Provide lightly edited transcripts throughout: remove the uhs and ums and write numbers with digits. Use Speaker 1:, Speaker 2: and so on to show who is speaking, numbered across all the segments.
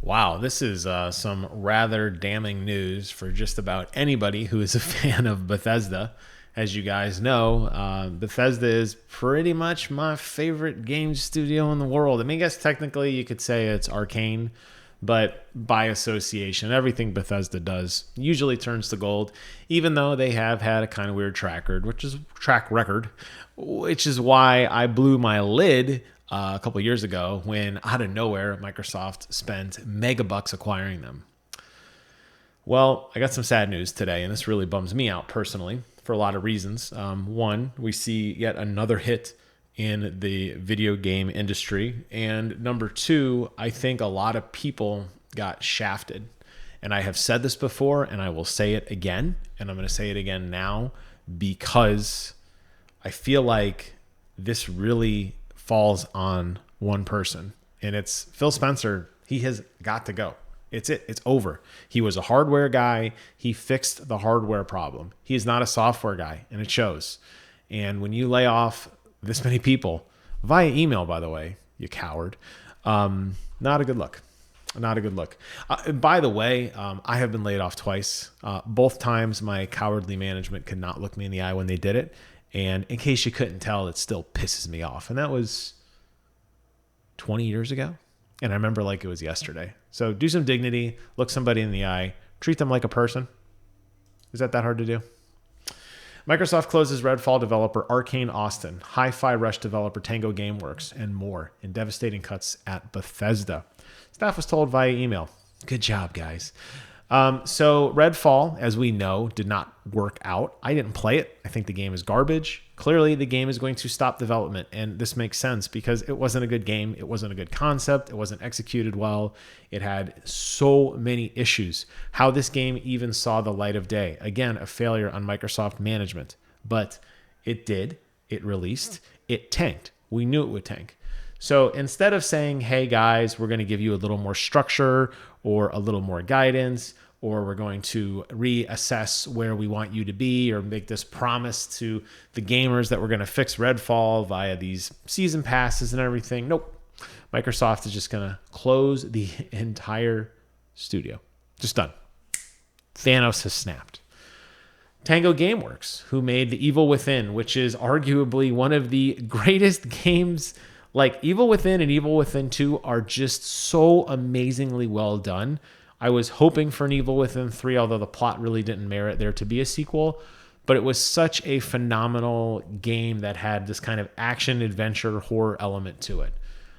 Speaker 1: Wow, this is some rather damning news for just about anybody who is a fan of Bethesda. As you guys know, Bethesda is pretty much my favorite game studio in the world. I mean, I guess technically you could say it's Arcane, but by association, everything Bethesda does usually turns to gold, even though they have had a kind of weird track record, which is why I blew my lid a couple years ago when out of nowhere Microsoft spent mega bucks acquiring them. Well, I got some sad news today, and this really bums me out personally for a lot of reasons. One, we see yet another hit in the video game industry. And number two, I think a lot of people got shafted. And I have said this before, and I will say it again, and I'm going to say it again now because I feel like this really falls on one person, and it's Phil Spencer. He has got to go. It's over. He was a hardware guy. He fixed the hardware problem. He is not a software guy, and it shows. And when you lay off this many people via email, by the way, you coward, not a good look. Not a good look. By the way, I have been laid off twice. Both times my cowardly management could not look me in the eye when they did it. And in case you couldn't tell, it still pisses me off. And that was 20 years ago. And I remember like it was yesterday. So do some dignity, look somebody in the eye, treat them like a person. Is that hard to do? Microsoft closes Redfall developer Arcane Austin, Hi-Fi Rush developer Tango Gameworks, and more in devastating cuts at Bethesda. Staff was told via email. Good job, guys. So Redfall, as we know, did not work out. I didn't play it. I think the game is garbage. Clearly, the game is going to stop development, and this makes sense because it wasn't a good game. It wasn't a good concept. It wasn't executed well. It had so many issues. How this game even saw the light of day. Again, a failure on Microsoft management. But it did. It released. It tanked. We knew it would tank. So instead of saying, hey guys, we're going to give you a little more structure or a little more guidance, or we're going to reassess where we want you to be, or make this promise to the gamers that we're going to fix Redfall via these season passes and everything. Nope. Microsoft is just going to close the entire studio. Just done. Thanos has snapped. Tango Gameworks, who made The Evil Within, which is arguably one of the greatest games. Like Evil Within and Evil Within 2 are just so amazingly well done. I was hoping for an Evil Within 3, although the plot really didn't merit there to be a sequel. But it was such a phenomenal game that had this kind of action, adventure, horror element to it.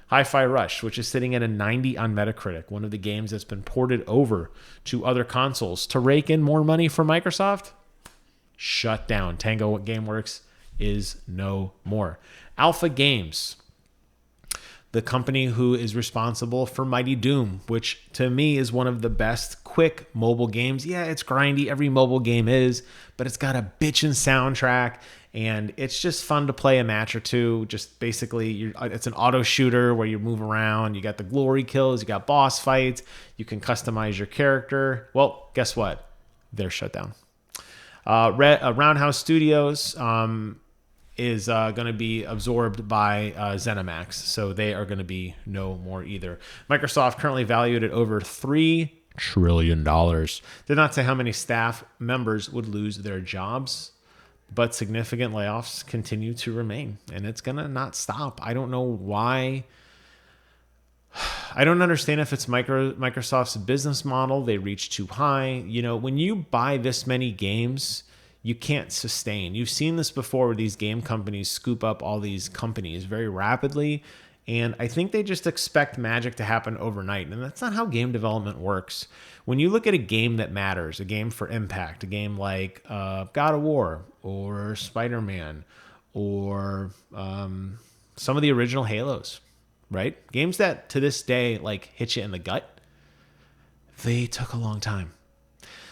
Speaker 1: Hi-Fi Rush, which is sitting at a 90 on Metacritic, one of the games that's been ported over to other consoles to rake in more money for Microsoft, shut down. Tango Gameworks is no more. Alpha Games, the company who is responsible for Mighty Doom, which to me is one of the best quick mobile games. Yeah, it's grindy. Every mobile game is, but it's got a bitchin' soundtrack, and it's just fun to play a match or two. Just basically, it's an auto shooter where you move around. You got the glory kills. You got boss fights. You can customize your character. Well, guess what? They're shut down. Roundhouse Studios is going to be absorbed by ZeniMax, so they are going to be no more either. Microsoft currently valued at over $3 trillion. Did not say how many staff members would lose their jobs, but significant layoffs continue to remain, and it's going to not stop. I don't know why. I don't understand if it's Microsoft's business model. They reach too high. You know, when you buy this many games, you can't sustain. You've seen this before where these game companies scoop up all these companies very rapidly. And I think they just expect magic to happen overnight. And that's not how game development works. When you look at a game that matters, a game for impact, a game like God of War or Spider-Man or some of the original Halos, right? Games that to this day like hit you in the gut, they took a long time.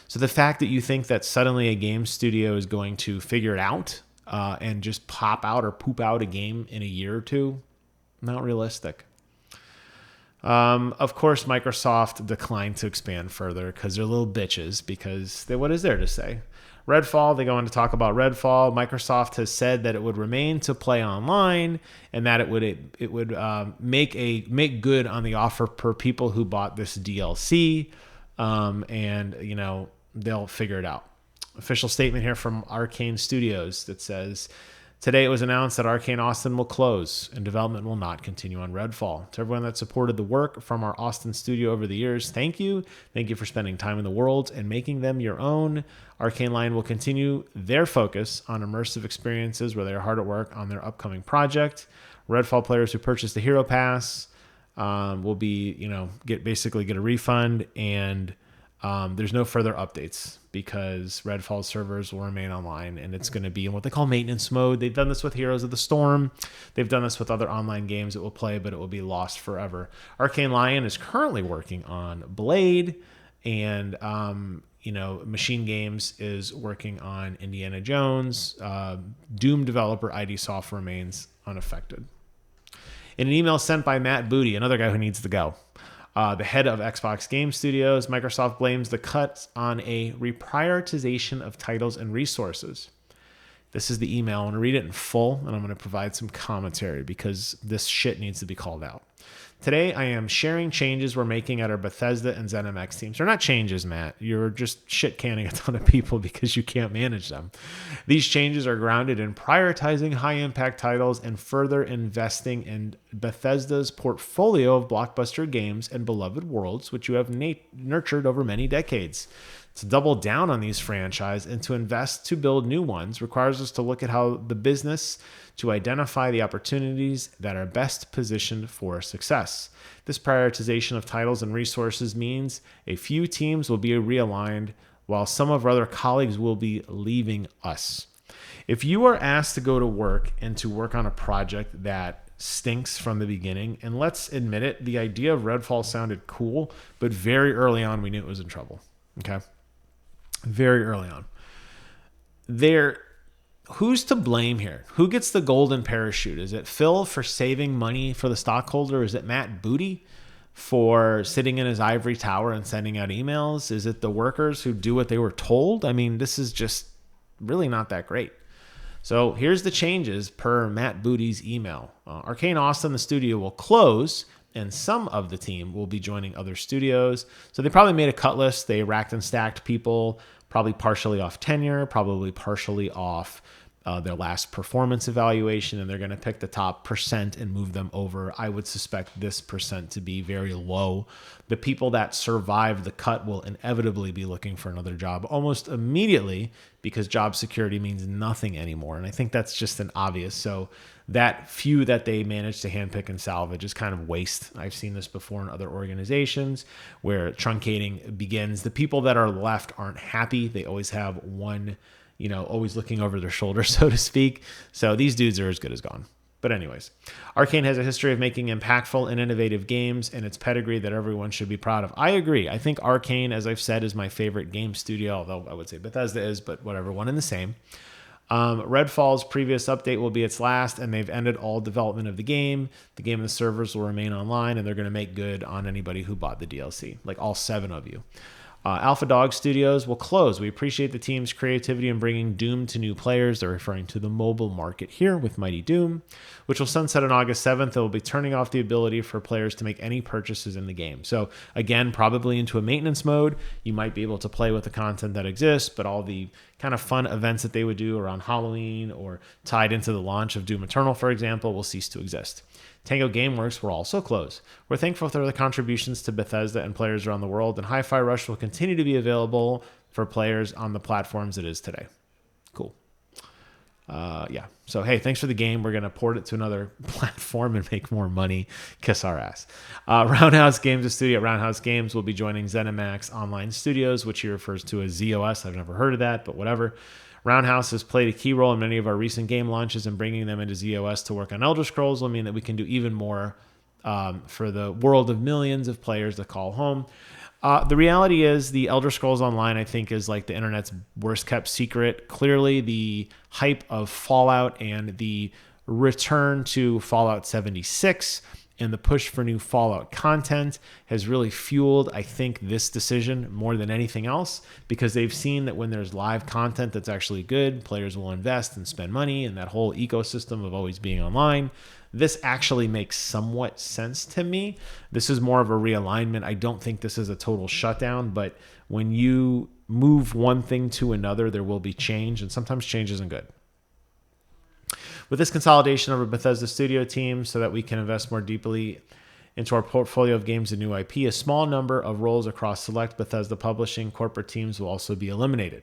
Speaker 1: So the fact that you think that suddenly a game studio is going to figure it out and just pop out or poop out a game in a year or two, not realistic. Of course, Microsoft declined to expand further because they're little bitches, because what is there to say? Redfall, they go on to talk about Redfall. Microsoft has said that it would remain to play online, and that it would make good on the offer per people who bought this DLC, and they'll figure it out. Official statement here from Arcane Studios that says, today it was announced that Arcane Austin will close and development will not continue on Redfall. To everyone that supported the work from our Austin studio over the years, thank you. Thank you for spending time in the worlds and making them your own. Arcane Line will continue their focus on immersive experiences where they are hard at work on their upcoming project. Redfall players who purchase the Hero Pass will be, get a refund, and there's no further updates because Redfall servers will remain online, and it's going to be in what they call maintenance mode. They've done this with Heroes of the Storm. They've done this with other online games it will play, but it will be lost forever. Arcane Lion is currently working on Blade, and Machine Games is working on Indiana Jones. Doom developer ID Soft remains unaffected. In an email sent by Matt Booty, another guy who needs to go, the head of Xbox Game Studios, Microsoft blames the cuts on a reprioritization of titles and resources. This is the email. I'm going to read it in full, and I'm going to provide some commentary because this shit needs to be called out. Today, I am sharing changes we're making at our Bethesda and ZeniMax teams. They're not changes, Matt. You're just shit canning a ton of people because you can't manage them. These changes are grounded in prioritizing high-impact titles and further investing in Bethesda's portfolio of blockbuster games and beloved worlds, which you have nurtured over many decades. To double down on these franchises and to invest to build new ones requires us to look at how the business to identify the opportunities that are best positioned for success. This prioritization of titles and resources means a few teams will be realigned while some of our other colleagues will be leaving us. If you are asked to go to work and to work on a project that stinks from the beginning, and let's admit it, the idea of Redfall sounded cool, but very early on we knew it was in trouble. Okay? Very early on. Who's to blame here? Who gets the golden parachute? Is it Phil for saving money for the stockholder? Is it Matt Booty for sitting in his ivory tower and sending out emails? Is it the workers who do what they were told? I mean, this is just really not that great. So here's the changes per Matt Booty's email. Arcane Austin, the studio, will close, and some of the team will be joining other studios. So they probably made a cut list. They racked and stacked people, probably partially off tenure, probably partially off their last performance evaluation, and they're going to pick the top percent and move them over. I would suspect this percent to be very low. The people that survive the cut will inevitably be looking for another job almost immediately because job security means nothing anymore. And I think that's just an obvious. So that few that they manage to handpick and salvage is kind of waste. I've seen this before in other organizations where truncating begins. The people that are left aren't happy. They always have one, always looking over their shoulder, so to speak. So these dudes are as good as gone. But anyways, Arcane has a history of making impactful and innovative games, and its pedigree that everyone should be proud of. I agree. I think Arcane, as I've said, is my favorite game studio, although I would say Bethesda is, but whatever, one and the same. Redfall's previous update will be its last, and they've ended all development of the game. The game and the servers will remain online, and they're going to make good on anybody who bought the DLC, like all 7 of you. Alpha Dog Studios will close. We appreciate the team's creativity in bringing Doom to new players. They're referring to the mobile market here with Mighty Doom, which will sunset on August 7th. They will be turning off the ability for players to make any purchases in the game. So again, probably into a maintenance mode. You might be able to play with the content that exists, but all the kind of fun events that they would do around Halloween or tied into the launch of Doom Eternal, for example, will cease to exist. Tango Gameworks will also close. We're thankful for the contributions to Bethesda and players around the world, and Hi-Fi Rush will continue to be available for players on the platforms it is today. Cool. Yeah. So, hey, thanks for the game. We're going to port it to another platform and make more money. Kiss our ass. Roundhouse Games, the studio at Roundhouse Games, will be joining ZeniMax Online Studios, which he refers to as ZOS. I've never heard of that, but whatever. Roundhouse has played a key role in many of our recent game launches, and bringing them into ZOS to work on Elder Scrolls will mean that we can do even more for the world of millions of players that call home. The reality is the Elder Scrolls Online, I think, is like the internet's worst kept secret. Clearly, the hype of Fallout and the return to Fallout 76 And the push for new Fallout content has really fueled, I think, this decision more than anything else, because they've seen that when there's live content that's actually good, players will invest and spend money, and that whole ecosystem of always being online. This actually makes somewhat sense to me. This is more of a realignment. I don't think this is a total shutdown, but when you move one thing to another, there will be change, and sometimes change isn't good. With this consolidation of our Bethesda studio team so that we can invest more deeply into our portfolio of games and new IP, a small number of roles across select Bethesda publishing corporate teams will also be eliminated.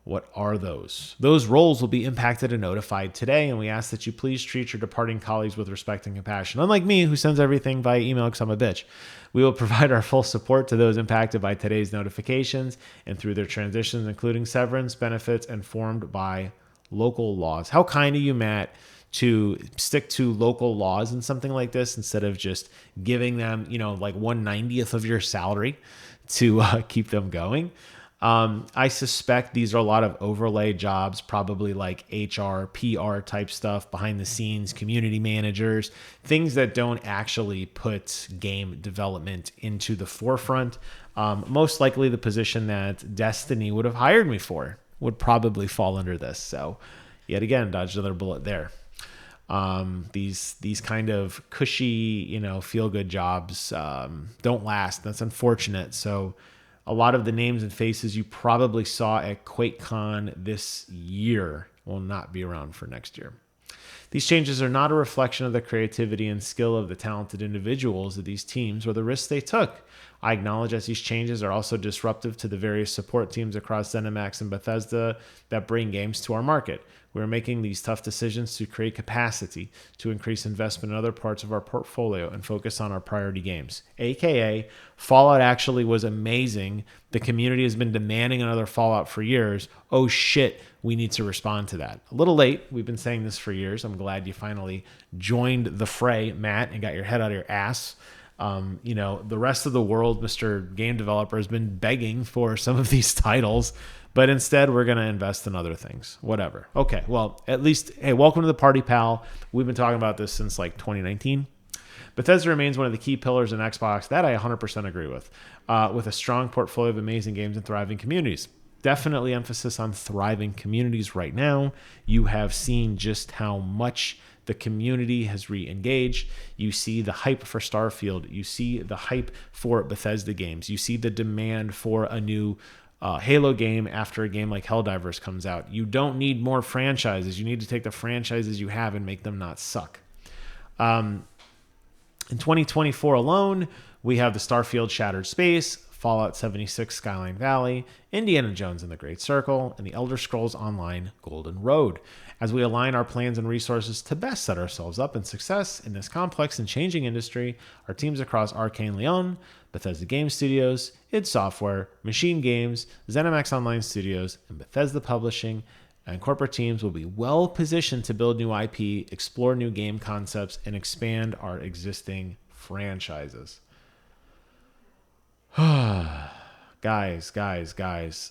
Speaker 1: What are those? Those roles will be impacted and notified today, and we ask that you please treat your departing colleagues with respect and compassion. Unlike me, who sends everything via email because I'm a bitch, we will provide our full support to those impacted by today's notifications and through their transitions, including severance benefits informed by local laws. How kind of you, Matt, to stick to local laws and something like this instead of just giving them, like 1/90th of your salary to keep them going. I suspect these are a lot of overlay jobs, probably like HR, PR type stuff, behind the scenes, community managers, things that don't actually put game development into the forefront. Most likely the position that Destiny would have hired me for would probably fall under this. So yet again, dodged another bullet there. These kind of cushy, feel good jobs don't last. That's unfortunate. So a lot of the names and faces you probably saw at QuakeCon this year will not be around for next year. These changes are not a reflection of the creativity and skill of the talented individuals of these teams or the risks they took. I acknowledge that these changes are also disruptive to the various support teams across ZeniMax and Bethesda that bring games to our market. We're making these tough decisions to create capacity to increase investment in other parts of our portfolio and focus on our priority games. AKA, Fallout actually was amazing. The community has been demanding another Fallout for years. Oh shit, we need to respond to that. A little late. We've been saying this for years. I'm glad you finally joined the fray, Matt, and got your head out of your ass. The rest of the world, Mr. Game Developer, has been begging for some of these titles, but instead we're going to invest in other things. Whatever. Okay, well, at least, hey, welcome to the party, pal. We've been talking about this since like 2019. Bethesda remains one of the key pillars in Xbox. That I 100% agree with a strong portfolio of amazing games and thriving communities. Definitely emphasis on thriving communities right now. You have seen just how much the community has re-engaged. You see the hype for Starfield. You see the hype for Bethesda games. You see the demand for a new Halo game after a game like Helldivers comes out. You don't need more franchises. You need to take the franchises you have and make them not suck. In 2024 alone, we have the Starfield Shattered Space, Fallout 76 Skyline Valley, Indiana Jones and the Great Circle, and the Elder Scrolls Online Golden Road. As we align our plans and resources to best set ourselves up in success in this complex and changing industry, our teams across Arcane Leon, Bethesda Game Studios, id Software, Machine Games, ZeniMax Online Studios, and Bethesda Publishing and corporate teams will be well positioned to build new IP, explore new game concepts, and expand our existing franchises. Guys.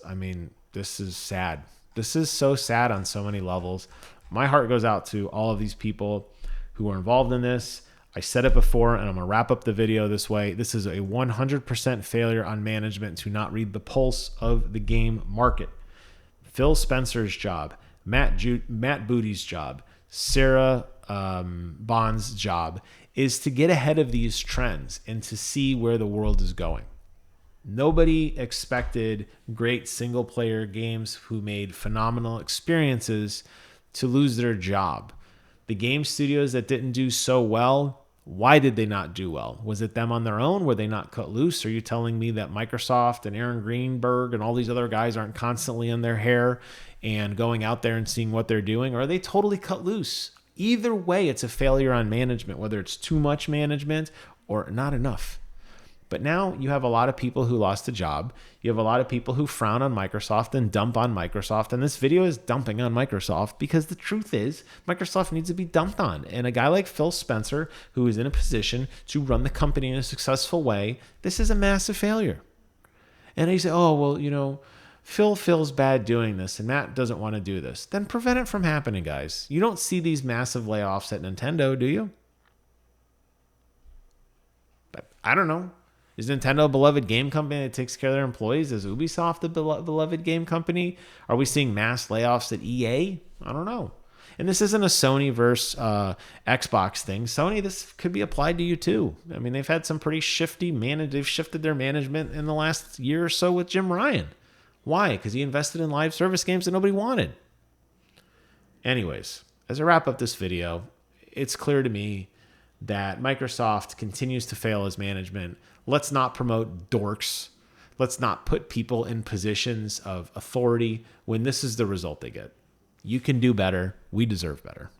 Speaker 1: I mean, this is sad. This is so sad on so many levels. My heart goes out to all of these people who are involved in this. I said it before, and I'm going to wrap up the video this way. This is a 100% failure on management to not read the pulse of the game market. Phil Spencer's job, Matt Booty's job, Sarah Bond's job is to get ahead of these trends and to see where the world is going. Nobody expected great single-player games who made phenomenal experiences to lose their job. The game studios that didn't do so well, why did they not do well? Was it them on their own? Were they not cut loose? Are you telling me that Microsoft and Aaron Greenberg and all these other guys aren't constantly in their hair and going out there and seeing what they're doing? Or are they totally cut loose? Either way, it's a failure on management, whether it's too much management or not enough. But now you have a lot of people who lost a job. You have a lot of people who frown on Microsoft and dump on Microsoft. And this video is dumping on Microsoft because the truth is Microsoft needs to be dumped on. And a guy like Phil Spencer, who is in a position to run the company in a successful way, this is a massive failure. And he said, oh, well, Phil feels bad doing this and Matt doesn't want to do this. Then prevent it from happening, guys. You don't see these massive layoffs at Nintendo, do you? I don't know. Is Nintendo a beloved game company that takes care of their employees? Is Ubisoft a beloved game company? Are we seeing mass layoffs at EA? I don't know. And this isn't a Sony versus Xbox thing. Sony, this could be applied to you too. I mean, they've had some pretty they've shifted their management in the last year or so with Jim Ryan. Why? Because he invested in live service games that nobody wanted. Anyways, as I wrap up this video, it's clear to me that Microsoft continues to fail as management. Let's not promote dorks. Let's not put people in positions of authority when this is the result they get. You can do better. We deserve better.